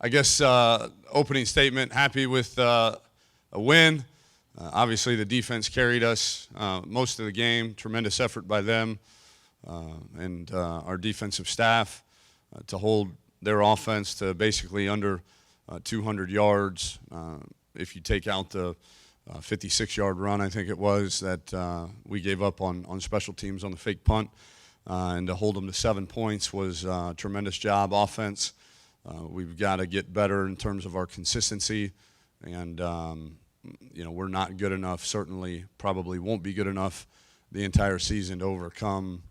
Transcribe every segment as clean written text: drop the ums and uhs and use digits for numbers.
I guess opening statement, happy with a win. Obviously, the defense carried us most of the game. Tremendous effort by them and our defensive staff to hold their offense to basically under 200 yards. If you take out the 56-yard run, I think it was, that we gave up on special teams on the fake punt, and to hold them to 7 points was a tremendous job offense. We've got to get better in terms of our consistency, and we're not good enough, certainly probably won't be good enough the entire season to overcome,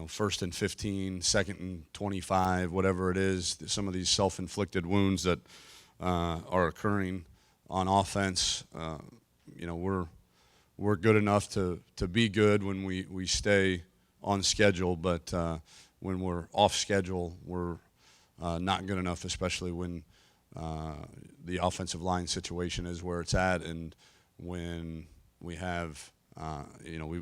first and 15, second and 25, whatever it is, some of these self-inflicted wounds that are occurring on offense. We're good enough to be good when we stay on schedule, but when we're off schedule, we're not good enough, especially when the offensive line situation is where it's at, and when we have,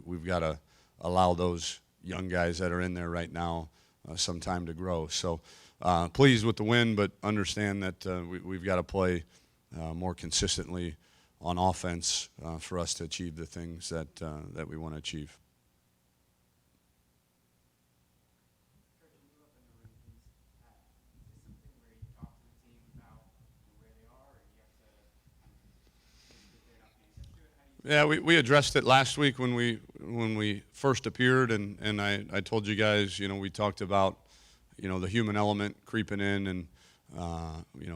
we've got to allow those young guys that are in there right now some time to grow. So pleased with the win, but understand that we've got to play more consistently on offense for us to achieve the things that we want to achieve. Yeah, we addressed it last week when we first appeared, and I told you guys, we talked about, the human element creeping in, and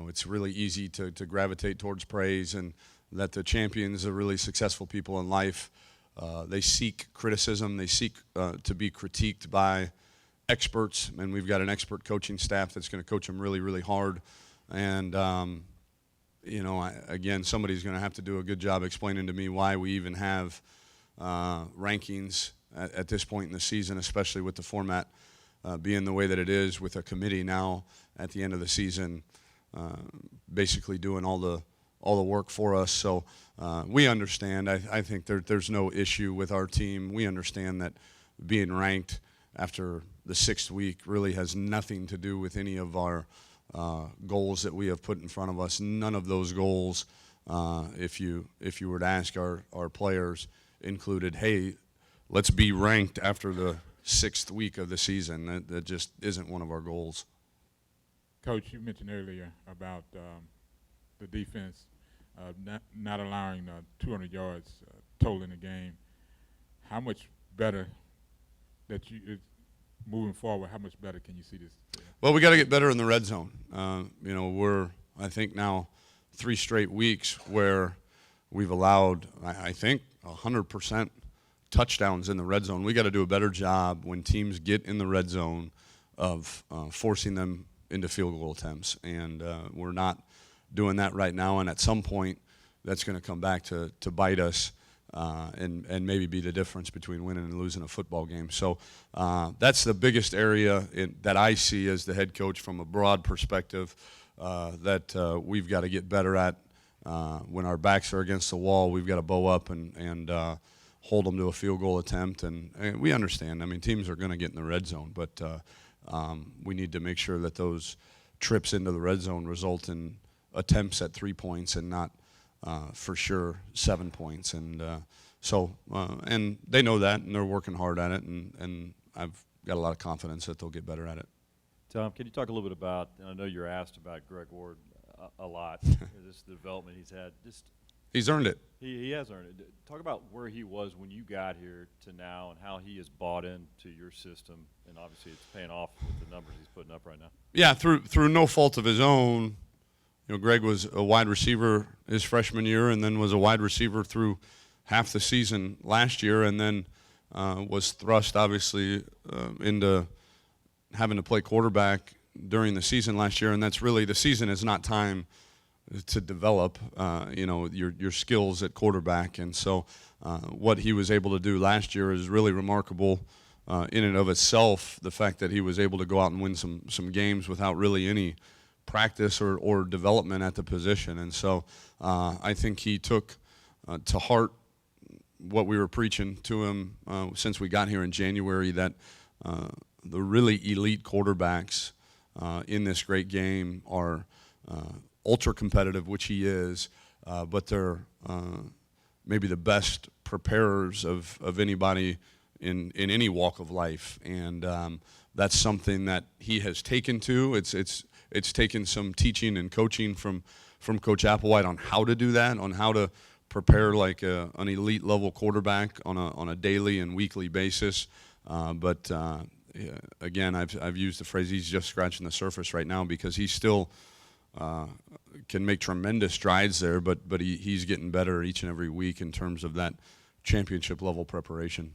it's really easy to gravitate towards praise, and that the champions are really successful people in life. They seek criticism, they seek to be critiqued by experts, and we've got an expert coaching staff that's going to coach them really, really hard, and again, somebody's going to have to do a good job explaining to me why we even have rankings at this point in the season, especially with the format being the way that it is, with a committee now at the end of the season basically doing all the work for us. So we understand. I think there's no issue with our team. We understand that being ranked after the 6th week really has nothing to do with any of our goals that we have put in front of us. None of those goals, if you were to ask our players, included, hey, let's be ranked after the 6th week of the season. That just isn't one of our goals. Coach, you mentioned earlier about the defense not allowing 200 yards total in the game. How much better moving forward, how much better can you see this? Well, we got to get better in the red zone. We're, I think, now 3 straight weeks where we've allowed, I think, 100% touchdowns in the red zone. We got to do a better job when teams get in the red zone of forcing them into field goal attempts, and we're not doing that right now. And at some point, that's going to come back to bite us. And maybe be the difference between winning and losing a football game. So that's the biggest area that I see as the head coach from a broad perspective that we've got to get better at. When our backs are against the wall, we've got to bow up and hold them to a field goal attempt. And we understand. I mean, teams are going to get in the red zone, but we need to make sure that those trips into the red zone result in attempts at 3 points and not for sure 7 points, and and they know that, and they're working hard at it, and I've got a lot of confidence that they'll get better at it. Tom, can you talk a little bit about, and I know you're asked about Greg Ward a lot, this the development he's had. He's earned it. He has earned it. Talk about where he was when you got here to now, and how he has bought into your system, and obviously it's paying off with the numbers he's putting up right now. Yeah, through no fault of his own. Greg was a wide receiver his freshman year, and then was a wide receiver through half the season last year, and then was thrust, obviously, into having to play quarterback during the season last year. And that's really, the season is not time to develop, your skills at quarterback. And so what he was able to do last year is really remarkable in and of itself. The fact that he was able to go out and win some games without really any practice or development at the position. And so I think he took to heart what we were preaching to him since we got here in January, that the really elite quarterbacks in this great game are ultra competitive, which he is, but they're maybe the best preparers of anybody in any walk of life, and that's something that he has taken to. It's taken some teaching and coaching from Coach Applewhite on how to do that, on how to prepare like an elite level quarterback on a daily and weekly basis. But again, I've used the phrase he's just scratching the surface right now, because he still can make tremendous strides there, but he's getting better each and every week in terms of that championship level preparation.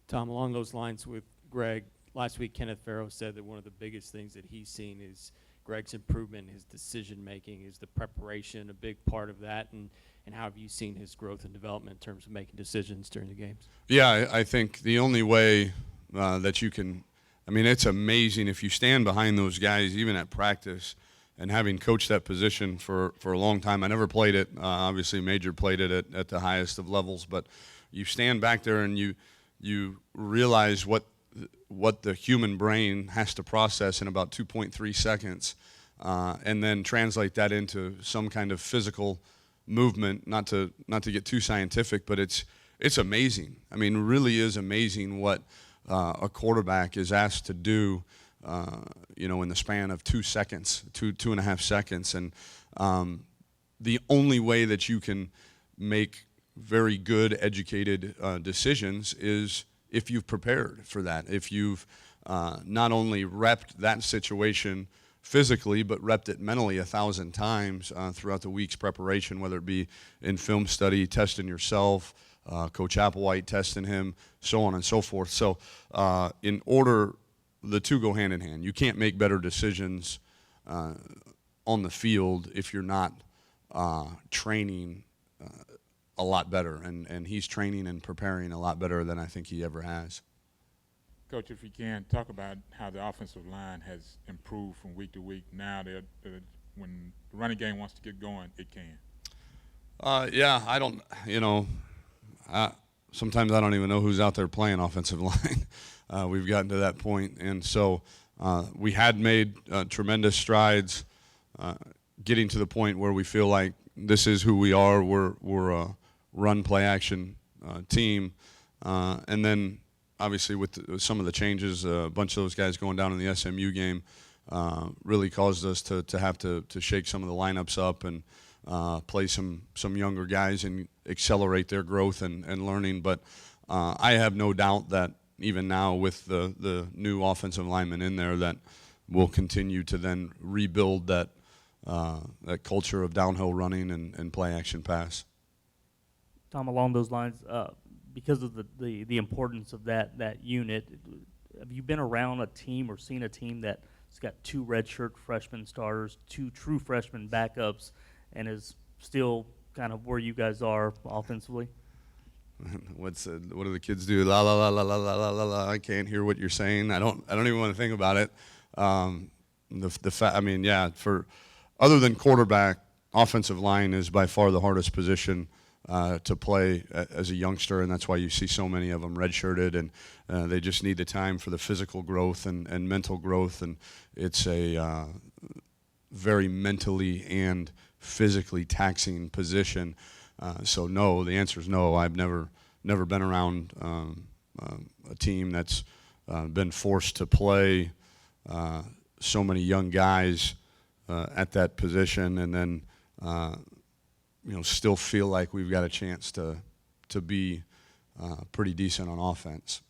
Tom, along those lines with Greg, last week Kenneth Farrow said that one of the biggest things that he's seen is Greg's improvement, his decision making, is the preparation a big part of that, and how have you seen his growth and development in terms of making decisions during the games? Yeah, I think the only way that you can, I mean, it's amazing if you stand behind those guys, even at practice, and having coached that position for a long time. I never played it. Obviously, Major played it at the highest of levels, but you stand back there and you realize what the human brain has to process in about 2.3 seconds, and then translate that into some kind of physical movement. Not to get too scientific, but it's amazing. I mean, it really is amazing what a quarterback is asked to do, in the span of 2 seconds, 2.5 seconds. And the only way that you can make very good, educated decisions is if you've prepared for that, if you've not only repped that situation physically, but repped it mentally 1,000 times throughout the week's preparation, whether it be in film study, testing yourself, Coach Applewhite testing him, so on and so forth. So the two go hand in hand. You can't make better decisions on the field if you're not training a lot better, and he's training and preparing a lot better than I think he ever has. Coach, if you can, talk about how the offensive line has improved from week to week. Now that when the running game wants to get going, it can. Yeah, I don't, sometimes I don't even know who's out there playing offensive line. We've gotten to that point, and so we had made tremendous strides getting to the point where we feel like this is who we are. We're a run, play, action team, and then obviously with some of the changes, a bunch of those guys going down in the SMU game really caused us to have to shake some of the lineups up and play some younger guys and accelerate their growth and learning. But I have no doubt that even now with the new offensive linemen in there, that we'll continue to then rebuild that culture of downhill running and play action pass. Tom, along those lines, because of the importance of that unit, have you been around a team or seen a team that's got 2 redshirt freshman starters, 2 true freshman backups, and is still kind of where you guys are offensively? What do the kids do? La la la la la la la la la. I can't hear what you're saying. I don't even want to think about it. For other than quarterback, offensive line is by far the hardest position to play as a youngster, and that's why you see so many of them redshirted, and they just need the time for the physical growth and mental growth, and it's a very mentally and physically taxing position. So no, the answer is no. I've never been around a team that's been forced to play so many young guys at that position, and then still feel like we've got a chance to be pretty decent on offense.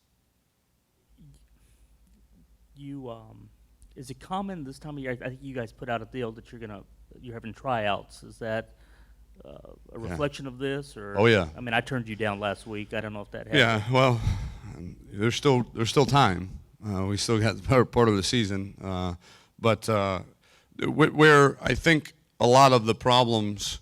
Is it common this time of year? I think you guys put out a deal that you're having tryouts. Is that a reflection of this, or? Oh yeah. I mean, I turned you down last week. I don't know if that happened. Yeah. Well, there's still time. We still got part of the season, but where I think a lot of the problems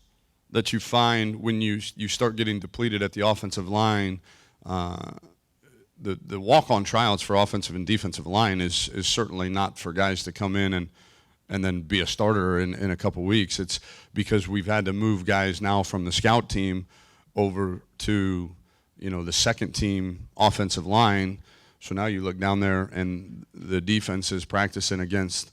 that you find when you start getting depleted at the offensive line, the walk-on tryouts for offensive and defensive line is certainly not for guys to come in and then be a starter in a couple weeks. It's because we've had to move guys now from the scout team over to the second team offensive line. So now you look down there and the defense is practicing against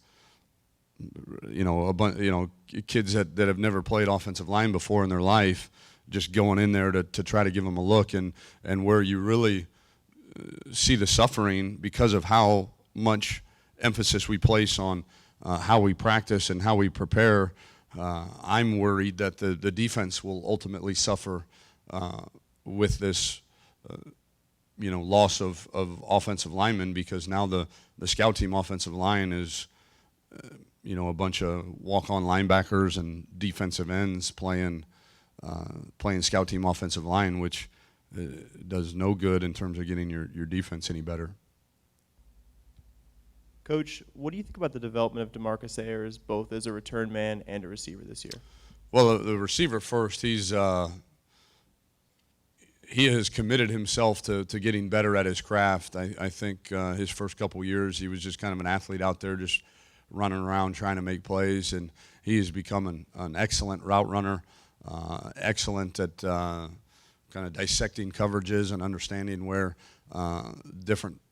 kids that have never played offensive line before in their life, just going in there to try to give them a look, and where you really see the suffering because of how much emphasis we place on how we practice and how we prepare. I'm worried that the defense will ultimately suffer with this loss of offensive linemen, because now the scout team offensive line is a bunch of walk-on linebackers and defensive ends playing scout team offensive line, which does no good in terms of getting your defense any better. Coach, what do you think about the development of DeMarcus Ayers, both as a return man and a receiver this year? Well, the receiver first, he has committed himself to getting better at his craft. I think his first couple years, he was just kind of an athlete out there just running around trying to make plays, and he has become an excellent route runner, excellent at kind of dissecting coverages and understanding where different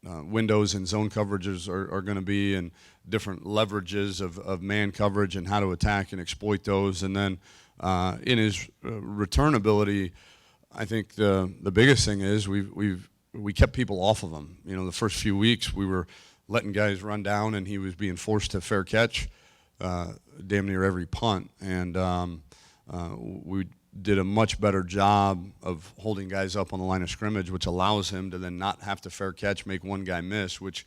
windows and zone coverages are going to be, and different leverages of man coverage and how to attack and exploit those. And then in his return ability, I think the biggest thing is we kept people off of him. The first few weeks we were letting guys run down, and he was being forced to fair catch damn near every punt. And we did a much better job of holding guys up on the line of scrimmage, which allows him to then not have to fair catch, make one guy miss, which,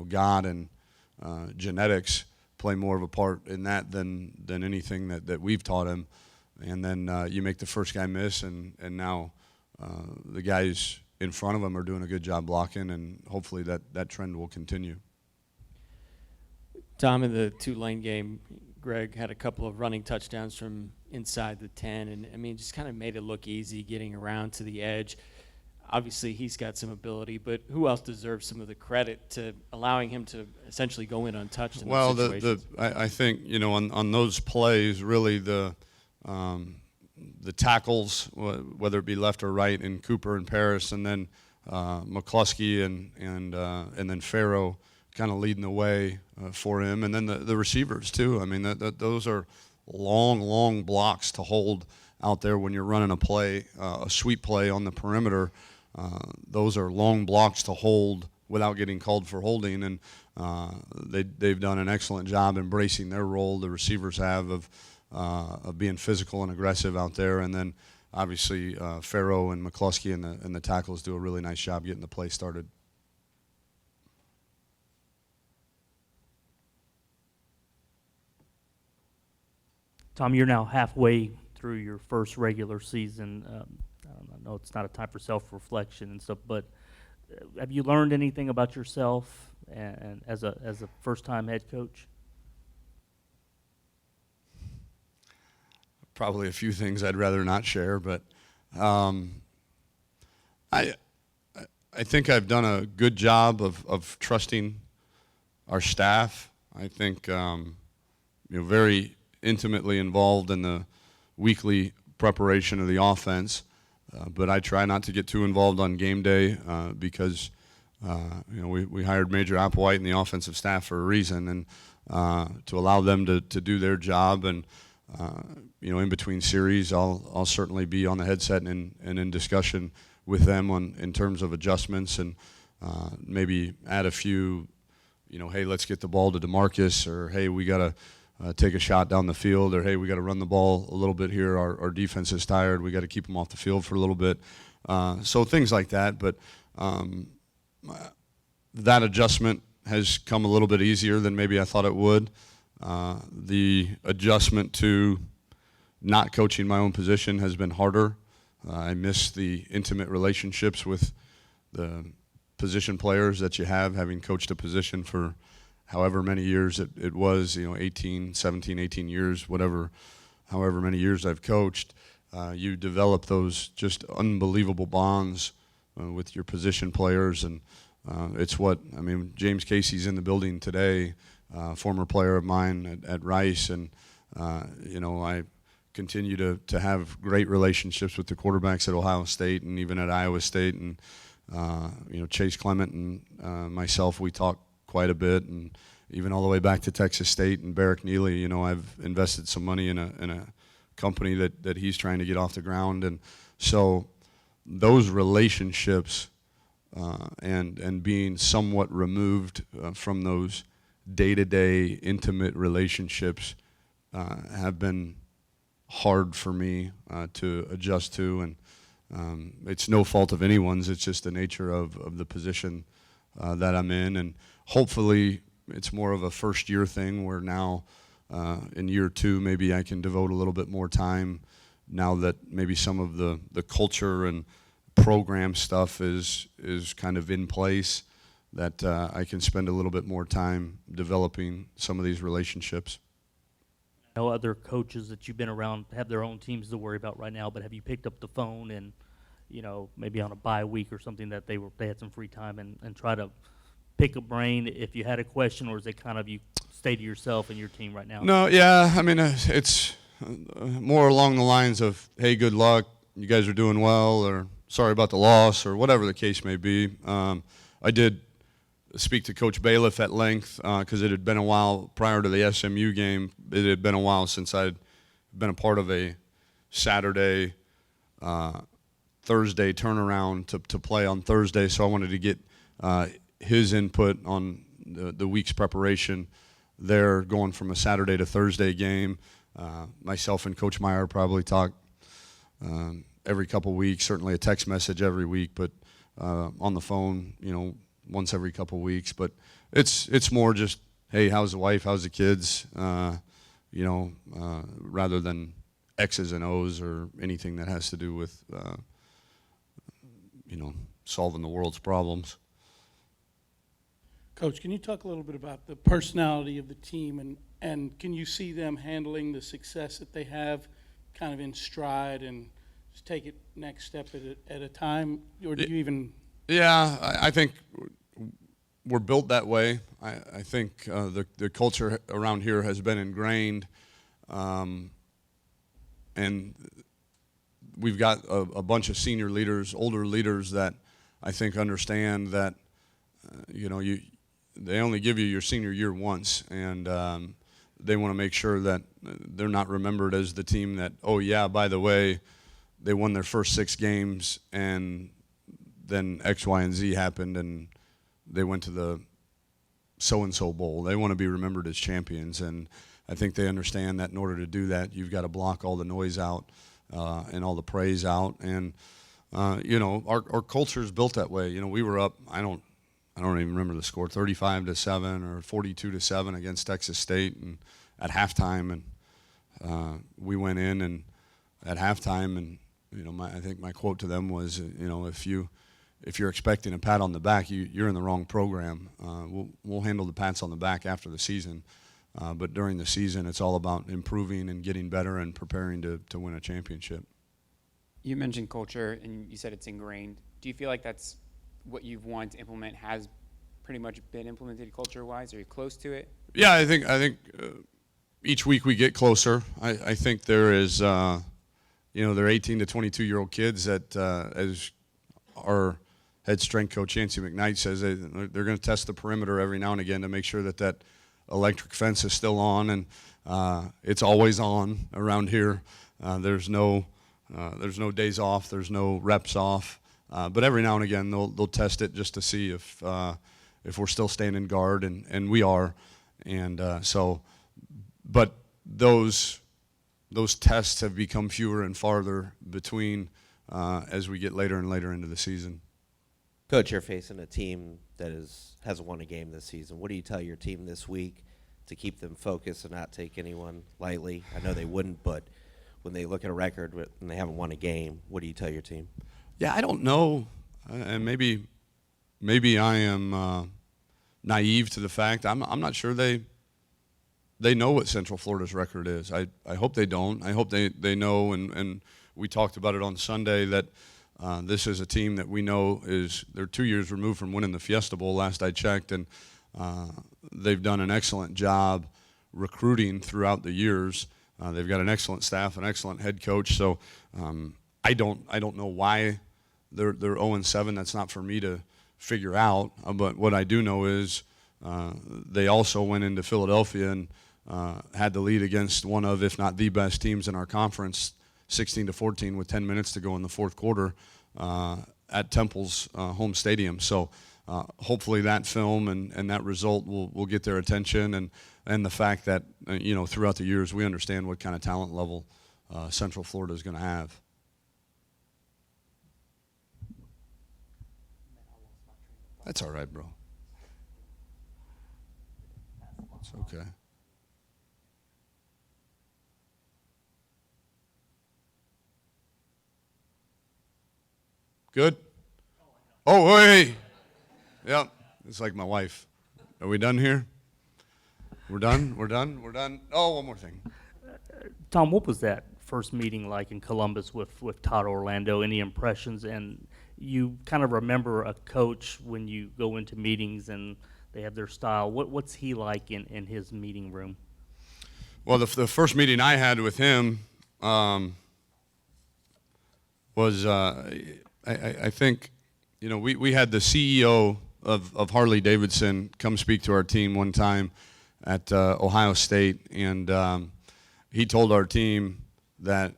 God and genetics play more of a part in that than anything that we've taught him. And then you make the first guy miss, and now the guys in front of him are doing a good job blocking, and hopefully that trend will continue. Tom, in the Tulane game, Greg had a couple of running touchdowns from inside the 10, and just kind of made it look easy getting around to the edge. Obviously, he's got some ability, but who else deserves some of the credit to allowing him to essentially go in untouched in those situations? I think on those plays, really the tackles, whether it be left or right, in Cooper and Paris, and then McCluskey and then Farrow kind of leading the way for him, and then the receivers too. Those are long blocks to hold out there when you're running a play, a sweep play on the perimeter. Those are long blocks to hold without getting called for holding, and they've done an excellent job embracing their role. The receivers have of being physical and aggressive out there, and then obviously Farrow and McCluskey and the tackles do a really nice job getting the play started. Tom, you're now halfway through your first regular season. I know it's not a time for self-reflection and stuff, but have you learned anything about yourself and as a first-time head coach? Probably a few things I'd rather not share, but I think I've done a good job of trusting our staff. I think very intimately involved in the weekly preparation of the offense, but I try not to get too involved on game day because we hired Major Applewhite and the offensive staff for a reason, and to allow them to do their job. And in between series, I'll certainly be on the headset and in discussion with them in terms of adjustments, and maybe add a few, hey, let's get the ball to DeMarcus, or hey, we got to take a shot down the field, or hey, we got to run the ball a little bit here. Our defense is tired. We got to keep them off the field for a little bit. So things like that. But that adjustment has come a little bit easier than maybe I thought it would. The adjustment to not coaching my own position has been harder. I miss the intimate relationships with the position players that you have, having coached a position for however many years it was, 17, 18 years, however many years I've coached. You develop those just unbelievable bonds with your position players, and James Casey's in the building today, former player of mine at Rice, and I continue to have great relationships with the quarterbacks at Ohio State and even at Iowa State, and Chase Clement and myself, we talk quite a bit, and even all the way back to Texas State and Barrick Neely. You know, I've invested some money in a company that he's trying to get off the ground, and so those relationships and being somewhat removed from those day-to-day intimate relationships have been hard for me to adjust to, and it's no fault of anyone's. It's just the nature of the position that I'm in, and hopefully it's more of a first-year thing where now in year 2 maybe I can devote a little bit more time now that maybe some of the culture and program stuff is kind of in place, that I can spend a little bit more time developing some of these relationships. I know other coaches that you've been around have their own teams to worry about right now, but have you picked up the phone and, you know, maybe on a bye week or something that they had some free time and try to pick a brain if you had a question, or is it kind of you stay to yourself and your team right now? No, yeah, I mean, it's more along the lines of, hey, good luck, you guys are doing well, or sorry about the loss, or whatever the case may be. I did speak to Coach Bailiff at length because it had been a while prior to the SMU game. It had been a while since I'd been a part of a Saturday, Thursday turnaround to play on Thursday, so I wanted to get his input on the week's preparation there, going from a Saturday to Thursday game. Myself and Coach Meyer probably talk every couple weeks, certainly a text message every week, but on the phone, you know, once every couple weeks. But it's more just, hey, how's the wife, how's the kids, you know, rather than X's and O's or anything that has to do with, you know, solving the world's problems. Coach, can you talk a little bit about the personality of the team, and can you see them handling the success that they have kind of in stride and just take it next step at a time, or do you even? Yeah, I think we're built that way. I think the culture around here has been ingrained, and we've got a bunch of senior leaders, older leaders that I think understand that, you know, they only give you your senior year once, and they want to make sure that they're not remembered as the team that, oh yeah, by the way, they won their first 6 games and then X, Y, and Z happened and they went to the so-and-so bowl. They want to be remembered as champions, and I think they understand that in order to do that, you've got to block all the noise out and all the praise out. And you know, our culture is built that way. You know, we were up, I don't even remember the score, 35-7 or 42-7 against Texas State, and at halftime, and we went in and at halftime, and you know, I think my quote to them was, you know, if you're expecting a pat on the back, you're in the wrong program. We'll handle the pats on the back after the season, but during the season, it's all about improving and getting better and preparing to win a championship. You mentioned culture, and you said it's ingrained. Do you feel like that's what you've wanted to implement has pretty much been implemented culture-wise? Are you close to it? Yeah, I think each week we get closer. I think there is, you know, they're 18 to 22-year-old kids that, as our head strength coach, Yancey McKnight, says, they're going to test the perimeter every now and again to make sure that electric fence is still on, and it's always on around here. There's no days off. There's no reps off. But every now and again, they'll test it just to see if we're still standing guard, and we are. And but those tests have become fewer and farther between as we get later and later into the season. Coach, you're facing a team that hasn't won a game this season. What do you tell your team this week to keep them focused and not take anyone lightly? I know they wouldn't, but when they look at a record and they haven't won a game, what do you tell your team? Yeah, I don't know, and maybe I am naive to the fact. I'm not sure they know what Central Florida's record is. I hope they don't. I hope they know, and we talked about it on Sunday, that this is a team that we know they're 2 years removed from winning the Fiesta Bowl last I checked, and they've done an excellent job recruiting throughout the years. They've got an excellent staff, an excellent head coach. So I don't know why they're 0-7. That's not for me to figure out. But what I do know is they also went into Philadelphia and had the lead against one of, if not the best teams in our conference, 16-14 with 10 minutes to go in the fourth quarter at Temple's home stadium. So hopefully that film and that result will get their attention, and the fact that throughout the years we understand what kind of talent level Central Florida is going to have. That's all right, bro. It's okay. Good? Oh, hey. Yep. It's like my wife. Are we done here? We're done? We're done? We're done? Oh, one more thing. Tom, what was that first meeting like in Columbus with Todd Orlando? Any impressions? And you kind of remember a coach when you go into meetings and they have their style. What's he like in his meeting room? Well, the first meeting I had with him was, I think, we had the CEO of Harley Davidson come speak to our team one time at Ohio State, and he told our team that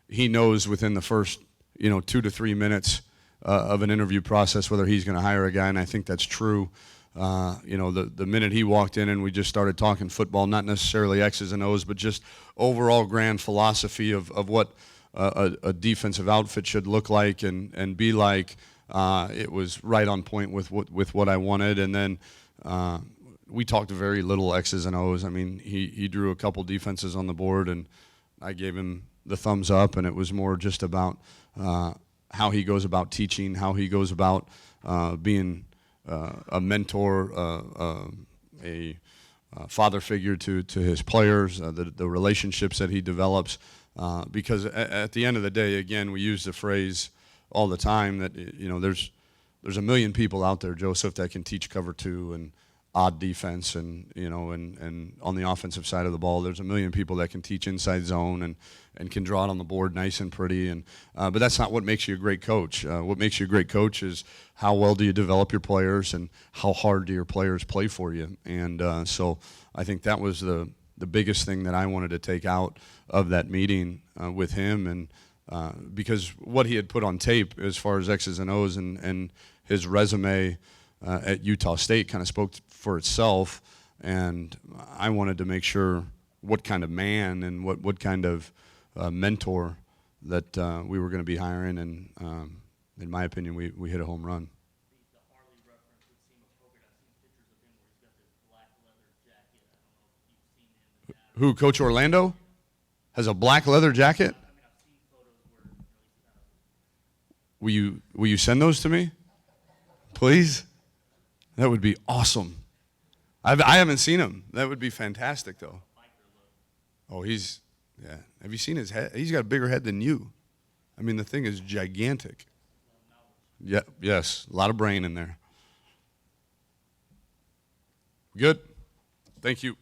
he knows within the first 2 to 3 minutes of an interview process whether he's going to hire a guy, and I think that's true. The minute he walked in and we just started talking football, not necessarily X's and O's, but just overall grand philosophy of what a defensive outfit should look like and be like, it was right on point with what I wanted. And then we talked very little X's and O's. I mean, he drew a couple defenses on the board, and I gave him the thumbs up, and it was more just about how he goes about teaching, how he goes about being a mentor, a father figure to his players, the relationships that he develops. Because at the end of the day, again, we use the phrase all the time that there's a million people out there, Joseph, that can teach cover two and odd defense, and and on the offensive side of the ball, there's a million people that can teach inside zone and can draw it on the board nice and pretty. And but that's not what makes you a great coach. What makes you a great coach is how well do you develop your players and how hard do your players play for you. And so I think that was the biggest thing that I wanted to take out of that meeting with him, and because what he had put on tape as far as X's and O's and his resume at Utah State kind of spoke for itself, and I wanted to make sure what kind of man and what kind of mentor that we were going to be hiring, and in my opinion, we hit a home run. The Harley reference would seem appropriate. I've seen pictures of him where he's got this black leather jacket. I don't know if you've seen him in that. Who, Coach Orlando? Has a black leather jacket? I mean, I've seen photos where he's kind of. Will you send those to me, please? That would be awesome. I haven't seen him. That would be fantastic, though. Oh, yeah. Have you seen his head? He's got a bigger head than you. I mean, the thing is gigantic. Yeah, yes, a lot of brain in there. Good. Thank you.